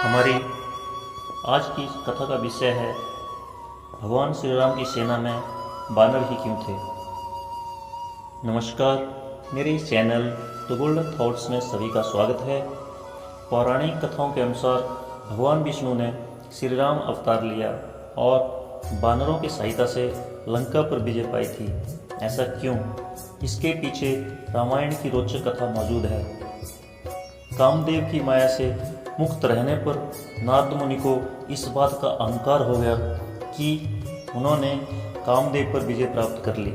हमारी आज की इस कथा का विषय है भगवान श्री राम की सेना में बानर ही क्यों थे। नमस्कार, मेरे इस चैनल द गोल्डन थॉट्स में सभी का स्वागत है। पौराणिक कथाओं के अनुसार भगवान विष्णु ने श्री राम अवतार लिया और बानरों की सहायता से लंका पर विजय पाई थी। ऐसा क्यों? इसके पीछे रामायण की रोचक कथा मौजूद है। कामदेव की माया से मुक्त रहने पर नारद मुनि को इस बात का अहंकार हो गया कि उन्होंने कामदेव पर विजय प्राप्त कर ली।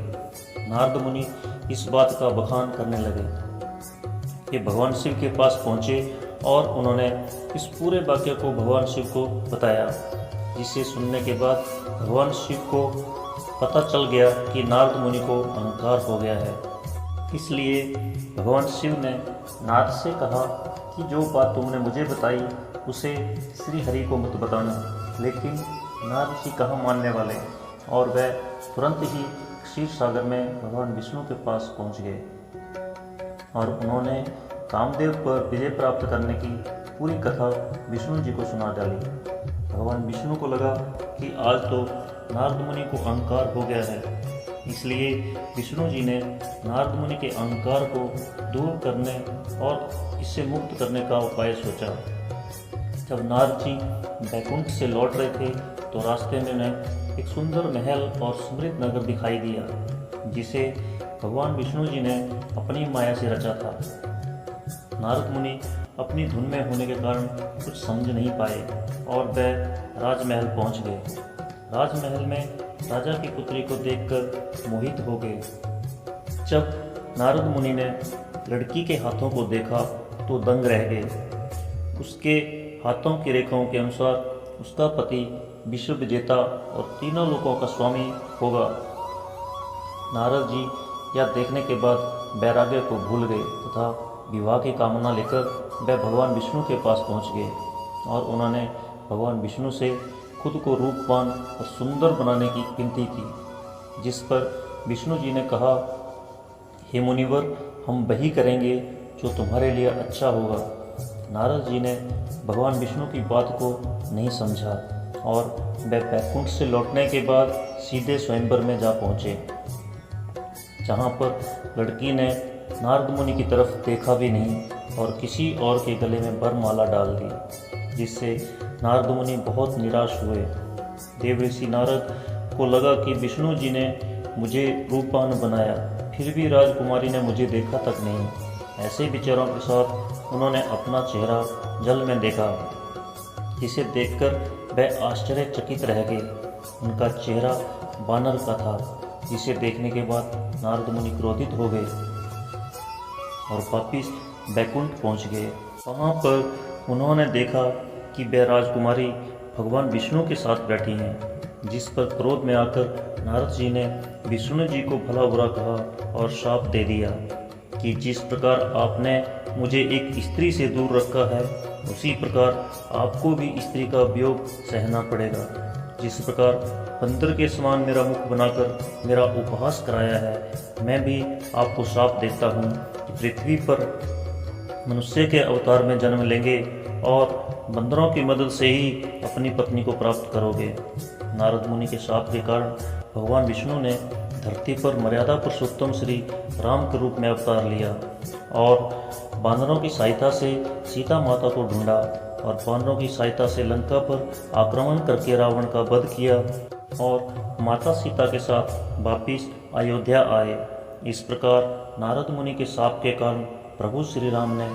नारद मुनि इस बात का बखान करने लगे। ये भगवान शिव के पास पहुँचे और उन्होंने इस पूरे वाक्य को भगवान शिव को बताया, जिसे सुनने के बाद भगवान शिव को पता चल गया कि नारद मुनि को अहंकार हो गया है। इसलिए भगवान शिव ने नारद से कहा कि जो बात तुमने मुझे बताई उसे श्री हरि को मत बताना। लेकिन नारद जी कहाँ मानने वाले, और वह तुरंत ही क्षीर सागर में भगवान विष्णु के पास पहुँच गए और उन्होंने कामदेव पर विजय प्राप्त करने की पूरी कथा विष्णु जी को सुना डाली। भगवान विष्णु को लगा कि आज तो नारद मुनि को अहंकार हो गया है, इसलिए विष्णु जी ने नारद मुनि के अहंकार को दूर करने और इससे मुक्त करने का उपाय सोचा। जब नारद जी बैकुंठ से लौट रहे थे तो रास्ते में उन्हें एक सुंदर महल और समृद्ध नगर दिखाई दिया, जिसे भगवान विष्णु जी ने अपनी माया से रचा था। नारद मुनि अपनी धुन में होने के कारण कुछ समझ नहीं पाए और वह राजमहल पहुंच गए। राजमहल में राजा की पुत्री को देखकर मोहित हो गए। जब नारद मुनि ने लड़की के हाथों को देखा तो दंग रह गए। उसके हाथों की रेखाओं के अनुसार उसका पति विश्व विजेता और तीनों लोकों का स्वामी होगा। नारद जी यह देखने के बाद वैराग्य को भूल गए तथा विवाह की कामना लेकर वह भगवान विष्णु के पास पहुंच गए और उन्होंने भगवान विष्णु से खुद को रूपवान और सुंदर बनाने की विनती की, जिस पर विष्णु जी ने कहा, हे मुनिवर, हम वही करेंगे जो तुम्हारे लिए अच्छा होगा। नारद जी ने भगवान विष्णु की बात को नहीं समझा और वह बैकुंठ से लौटने के बाद सीधे स्वयंवर में जा पहुँचे, जहाँ पर लड़की ने नारद मुनि की तरफ देखा भी नहीं और किसी और के गले में वरमाला डाल दी, जिससे नारद मुनि बहुत निराश हुए। देवऋषि नारद को लगा कि विष्णु जी ने मुझे रूपवान बनाया, फिर भी राजकुमारी ने मुझे देखा तक नहीं। ऐसे विचारों के साथ उन्होंने अपना चेहरा जल में देखा, जिसे देखकर वह आश्चर्यचकित रह गए। उनका चेहरा बानर का था, जिसे देखने के बाद नारद मुनि क्रोधित हो गए और वापिस बैकुंठ पहुंच गए। वहाँ पर उन्होंने देखा कि वह राजकुमारी भगवान विष्णु के साथ बैठी हैं, जिस पर क्रोध में आकर नारद जी ने विष्णु जी को भला बुरा कहा और शाप दे दिया कि जिस प्रकार आपने मुझे एक स्त्री से दूर रखा है, उसी प्रकार आपको भी स्त्री का वियोग सहना पड़ेगा। जिस प्रकार बंदर के समान मेरा मुख बनाकर मेरा उपहास कराया है, मैं भी आपको शाप देता हूँ कि पृथ्वी पर मनुष्य के अवतार में जन्म लेंगे और बंदरों की मदद से ही अपनी पत्नी को प्राप्त करोगे। नारद मुनि के शाप के कारण भगवान विष्णु ने धरती पर मर्यादा पुरुषोत्तम श्री राम के रूप में अवतार लिया और बानरों की सहायता से सीता माता को ढूंढा और बानरों की सहायता से लंका पर आक्रमण करके रावण का वध किया और माता सीता के साथ वापिस अयोध्या आए। इस प्रकार नारद मुनि के शाप के कारण प्रभु श्री राम ने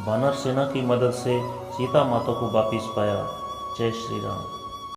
वानर सेना की मदद से सीता माता को वापिस पाया। जय श्री राम।